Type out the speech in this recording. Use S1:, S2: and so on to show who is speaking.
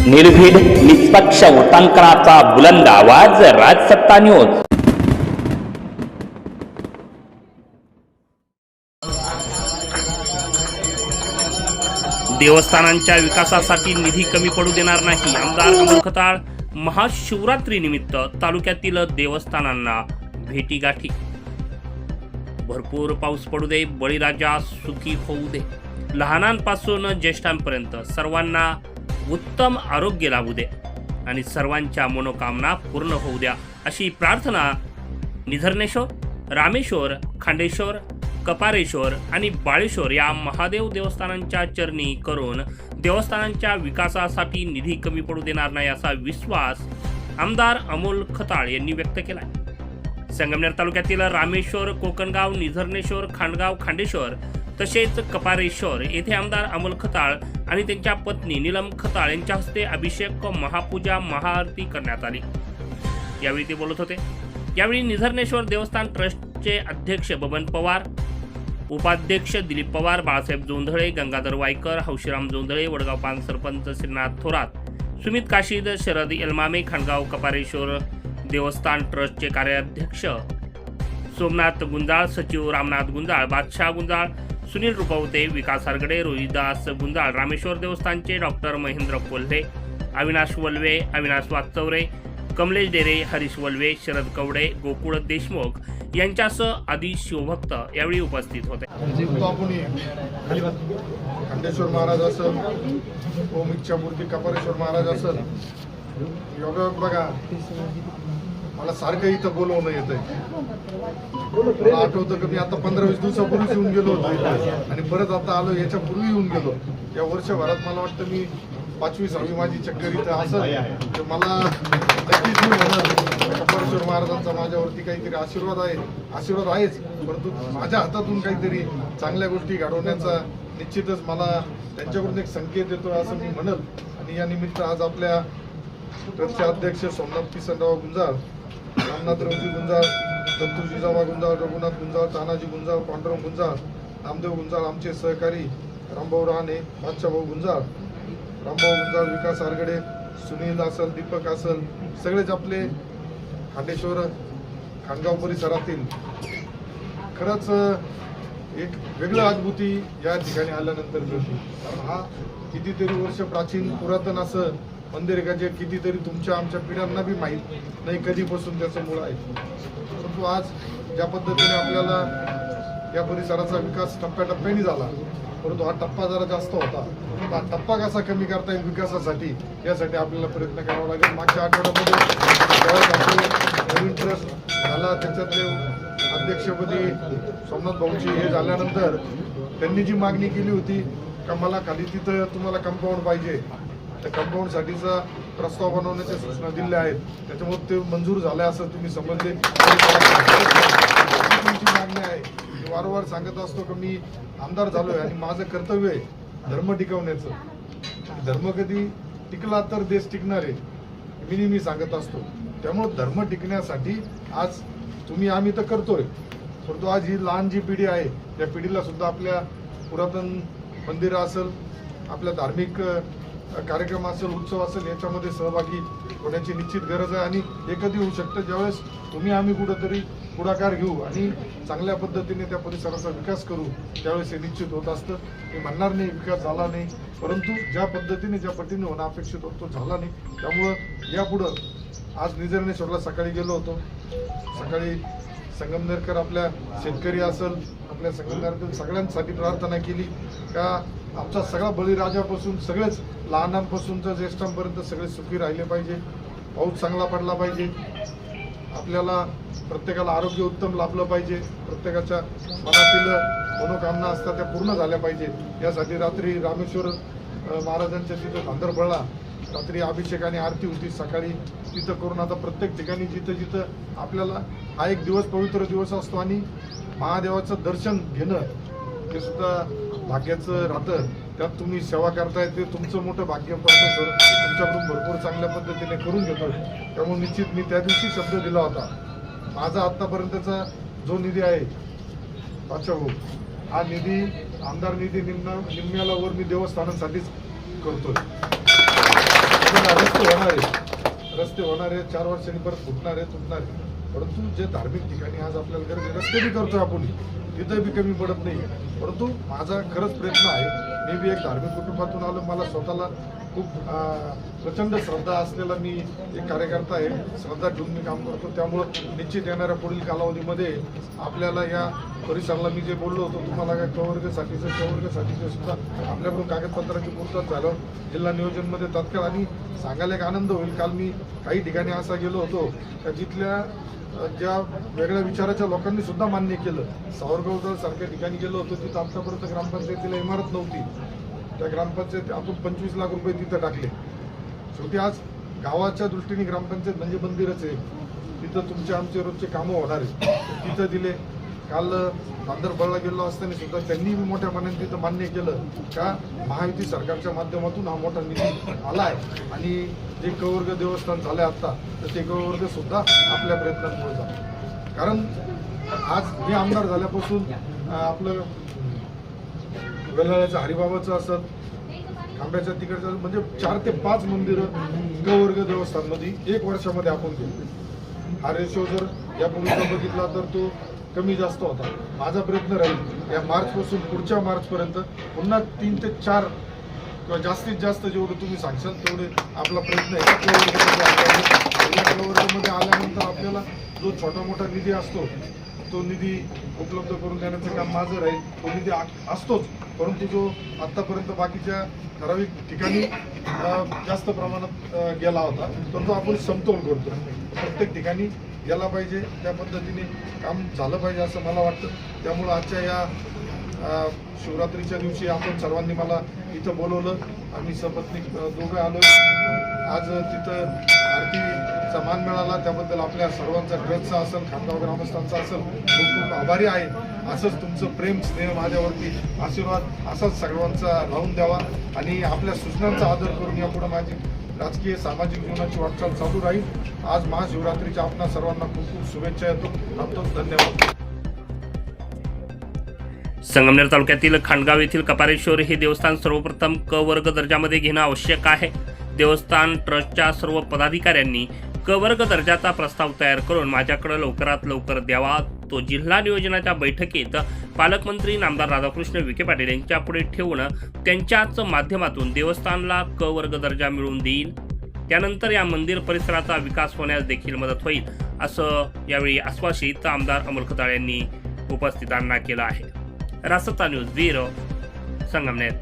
S1: निर्भीड निष्पक्ष वृत्तांकनाचा बुलंद आवाज राजसत्ता न्यूज।
S2: देवस्थानांच्या विकासासाठी निधी कमी पडू देणार नाही। आमदार अमोल खताळ महाशिवरात्री निमित्त तालुक्यातील देवस्थानांना भेटीगाठी। भरपूर पाऊस पडू दे, बळीराजा सुखी होऊ दे, लहानांपासून ज्येष्ठांपर्यंत सर्वांना उत्तम आरोग्य लाभू दे आणि सर्वांच्या मनोकामना पूर्ण होऊ द्या, अशी प्रार्थना निधर्नेश्वर, रामेश्वर, खांडेश्वर, कपारेश्वर आणि बाळेश्वर या महादेव देवस्थानांच्या चरणी करून देवस्थानांच्या विकासासाठी निधी कमी पडू देणार नाही असा विश्वास आमदार अमोल खताळ यांनी व्यक्त केला। संगमनेर तालुक्यातील रामेश्वर, कोकणगाव, निधर्नेश्वर, खांडगाव, खांडेश्वर तसेच कपारेश्वर येथे आमदार अमोल खताळ आणि त्यांच्या पत्नी नीलम खताळ यांच्या हस्ते अभिषेक, महापूजा, महाआरती करण्यात आली। यावेळी ते बोलत होते। यावेळी निधर्नेश्वर देवस्थान ट्रस्टचे अध्यक्ष बबन पवार, उपाध्यक्ष दिलीप पवार, बाळासाहेब जोंधळे, गंगाधर वायकर, हौशीराम जोंधळे, वडगाव पान सरपंच श्रीनाथ थोरात, सुमित काशीद, शरद यलमामे, खांडगाव कपारेश्वर देवस्थान ट्रस्टचे कार्याध्यक्ष सोमनाथ गुंजाळ, सचिव रामनाथ गुंजाळ, बादशाह गुंजाळ, सुनील रुपवते, विकास हरगडे, रोहिदास गुंजाळ, रामेश्वर देवस्थानचे डॉक्टर महेंद्र कोल्हे, अविनाश वल्वे, अविनाश वागचौरे, कमलेश डेरे, हरीश वल्वे, शरद कवडे, गोकुळ देशमुख यांच्यासह आदी शिवभक्त यावेळी उपस्थित होते।
S3: खंडेश्वर महाराज असेल, ओम इच्छामूर्ती कपारेश्वर महाराज असेल, योगायोग बघा, मला सारखं इथं बोलवणं येतंय। मला आठवतं की मी आता 15-20 दिवसापूर्वीच येऊन गेलो होतो आणि परत आता आलो, याच्या पूर्वी येऊन गेलो। या वर्षभरात मला वाटतं मी 5वी-6वी माझी चक्कर इथं असं तर मला नक्कीच मी म्हणत कपारेश्वर महाराजांचा माझ्यावरती काहीतरी आशीर्वाद आहेच, परंतु माझ्या हातातून काहीतरी चांगल्या गोष्टी घडवण्याचा निश्चितच मला त्यांच्याकडून एक संकेत येतो असं मी म्हणल। आणि या निमित्त आज आपल्या ट्रस्टचे अध्यक्ष सोमनाथ किसनराव गुंजाळ, रामनाथरावजी गुंजाळ, दत्तूजी जावा गुंजाळ, रघुनाथ गुंजाळ, तानाजी गुंजाळ, पांडुरंग गुंजाळ, नामदेव गुंजाळ, आमचे सहकारी रामभाऊ राणे, बादशाहभाऊ गुंजाळ, रामभाऊ गुंजाळ, विकास हरगडे, सुनील असेल, दीपक असेल, सगळेच आपले खांडेश्वर खांडगाव परिसरातील खरंच एक वेगळं अनुभूती या ठिकाणी आल्यानंतर मिळते। हा कितीतरी वर्ष प्राचीन पुरातन असं मंदिर आहे का जे कितीतरी तुमच्या आमच्या पिढ्यांना बी माहीत नाही कधीपासून त्याचं मूळ आहे। परंतु आज ज्या पद्धतीने आपल्याला या परिसराचा विकास टप्प्याटप्प्याने झाला, परंतु हा टप्पा जरा जास्त होता, हा टप्पा कसा कमी करता येईल विकासासाठी यासाठी आपल्याला प्रयत्न करावा लागेल। मागच्या आठवड्यामध्ये ज्यावेळेस नवीन ट्रस्ट झाला त्याच्यातले अध्यक्षपदी सोमनाथ भाऊची हे झाल्यानंतर त्यांनी जी मागणी केली होती का मला खाली तिथं तुम्हाला कंपाऊंड पाहिजे, त्या कंपाऊंडसाठीचा प्रस्ताव बनवण्याच्या सूचना दिल्या आहेत, त्याच्यामुळे ते मंजूर झालं असं तुम्ही समजले। तुमची मागणी आहे, मी वारंवार सांगत असतो की मी आमदार झालोय आणि माझं कर्तव्य आहे धर्म टिकवण्याचं। धर्म कधी टिकला तर देश टिकणार आहे, मी नेहमी सांगत असतो। त्यामुळे धर्म टिकण्यासाठी आज आम्ही तर करतोय, परंतु आज ही लहान जी पिढी आहे त्या पिढीला सुद्धा आपल्या पुरातन मंदिरं असेल, आपल्या धार्मिक कार्यक्रम असेल, उत्सव असेल, याच्यामध्ये सहभागी होण्याची निश्चित गरज आहे। आणि हे कधी होऊ शकतं ज्यावेळेस आम्ही कुठंतरी पुढाकार घेऊ आणि चांगल्या पद्धतीने त्या परिसराचा विकास करू, त्यावेळेस हे निश्चित होत असतं। मी म्हणणार नाही विकास झाला नाही, परंतु ज्या पद्धतीने ज्या पटीने होणं अपेक्षित होतं झाला नाही। त्यामुळं यापुढं आज निधर्नेश्वरला सकाळी गेलो होतो, सकाळी संगमनेरकर आपल्या शेतकरी असेल, आपल्या संगमनेरातील सगळ्यांसाठी प्रार्थना केली का आमचा सगळा बळीराजापासून सगळेच लहानांपासून तर ज्येष्ठांपर्यंत सगळे सुखी राहिले पाहिजे, पाऊस चांगला पडला पाहिजे, आपल्याला प्रत्येकाला आरोग्य उत्तम लाभलं पाहिजे, प्रत्येकाच्या मनातील मनोकामना असतात त्या पूर्ण झाल्या पाहिजे। यासाठी रात्री रामेश्वर महाराजांच्या तिथं धांदरफळला रात्री अभिषेक आणि आरती होती, सकाळी तिथं करून आता प्रत्येक ठिकाणी जिथं जिथं आपल्याला हा एक दिवस पवित्र दिवस असतो आणि महादेवाचं दर्शन घेणं हे सुद्धा भाग्याचं राहतं, त्यात तुम्ही सेवा करताय ते तुमचं मोठं भाग्य परमेश्वर तुमच्याकडून भरपूर चांगल्या पद्धतीने करून घेतोय। त्यामुळे निश्चित मी त्या दिवशी शब्द दिला होता, माझा आतापर्यंतचा जो निधी आहे बादशाह हा निधी आमदार निधी निम्म्याला वर मी देवस्थानांसाठीच करतोय। रस्ते होणार आहे 4 वर्षांनी परत फुटणार आहे, तुटणार आहे. परंतु जे धार्मिक ठिकाणी आज आपल्याला गरज आहे, रस्ते बी करतोय आपण, तिथं बी कमी पडत नाही. परंतु माझा खरंच प्रयत्न आहे. मी बी एक धार्मिक कुटुंबातून आलो, मला स्वतःला खूप प्रचंड श्रद्धा असलेला मी एक कार्यकर्ता आहे. श्रद्धा ठेवून मी काम करतो. त्यामुळं निश्चित येणाऱ्या पुढील कालावधीमध्ये आपल्याला या परिसराला मी जे बोललो होतो तुम्हाला काय कवर्गसाठीचं सुद्धा आपल्याकडून कागदपत्राची पूर्तता झालं. जिल्हा नियोजनमध्ये तात्काळ आणि सांगायला एक आनंद होईल. काल मी काही ठिकाणी असा गेलो होतो का जिथल्या ज्या वेगळ्या विचाराच्या लोकांनी सुद्धा मान्य केलं. सावरगाव सारख्या ठिकाणी गेलो होतो, तिथं आतापर्यंत ग्रामपंचायतीला इमारत नव्हती. त्या ग्रामपंचायत आपण 25 लाख रुपये तिथं टाकले. शेवटी आज गावाच्या दृष्टीने ग्रामपंचायत म्हणजे मंदिरच आहे. तिथं तुमचे आमचे रोजचे कामं होणार आहेत, तिथं दिले. काल बांदरबळला गेलो असताना सुद्धा त्यांनी मोठ्या मनाने तिथं मान्य केलं का महायुती सरकारच्या माध्यमातून हा मोठा निधी आला आहे आणि जे कवर्ग देवस्थान झालं आता, तर ते कवर्ग सुद्धा आपल्या प्रयत्नांमुळे झालं. कारण आज मी आमदार झाल्यापासून आपलं वेल्हाळ्याचं हरिबाबाचं असत, खांब्याच्या तिकडचं म्हणजे 4 ते 5 मंदिरं कवर्ग देवस्थानमध्ये 1 वर्षामध्ये आपण केली. हा रेशो जर यापूर्वीचा बघितला तर तो कमी जास्त होता. माझा प्रयत्न राहील या मार्चपासून पुढच्या मार्चपर्यंत पुन्हा 3 ते 4 किंवा जास्तीत जास्त जेवढं तुम्ही सांगशाल तेवढे आपला प्रयत्न एका कवर्गमध्ये आल्यानंतर आपल्याला जो छोटा मोठा निधी असतो तो निधी उपलब्ध करून देण्याचं काम माझं राहील. तो निधी असतोच, परंतु जो आत्तापर्यंत बाकीच्या ठराविक ठिकाणी जास्त प्रमाणात गेला होता तर तो आपण समतोल करतो. प्रत्येक ठिकाणी गेला पाहिजे, त्या पद्धतीने काम झालं पाहिजे असं मला वाटतं. त्यामुळं आजच्या या शिवरात्रीच्या दिवशी आपण सर्वांनी मला इथं बोलवलं. आम्ही सपत्नीक दोघं आलो. आज तिथं आरतीचा मान मिळाला, त्याबद्दल आपल्या सर्वांचा ट्रस्टचा असेल, खामगाव ग्रामस्थांचा असेल, खूप खूप आभारी आहे. असंच तुमचं प्रेम स्नेह माझ्यावरती आशीर्वाद असाच सर्वांचा राहून द्यावा आणि आपल्या सूचनांचा आदर करून यापुढे माझी राजकीय सामाजिक जीवनाची वाटचाल चालू राहील. आज महाशिवरात्रीच्या आपणा सर्वांना खूप खूप शुभेच्छा देतो. धन्यवाद.
S2: संगमनेर तालुक्यातील खांडगाव येथील कपारेश्वर हे देवस्थान सर्वप्रथम क वर्ग दर्जामध्ये घेणं आवश्यक आहे. देवस्थान ट्रस्टच्या सर्व पदाधिकाऱ्यांनी क वर्ग दर्जाचा प्रस्ताव तयार करून माझ्याकडे लवकरात लवकर द्यावा. तो जिल्हा नियोजनाच्या बैठकीत पालकमंत्री नामदार राधाकृष्ण विखे पाटील यांच्या पुढे ठेवून त्यांच्याच माध्यमातून देवस्थानला क वर्ग दर्जा मिळवून देईल. त्यानंतर या मंदिर परिसराचा विकास होण्यास देखील मदत होईल, असं यावेळी आश्वासित आमदार अमोल खताळ यांनी उपस्थितांना केलं आहे. रासत्ता न्यूज ब्युरो, संगमनेर.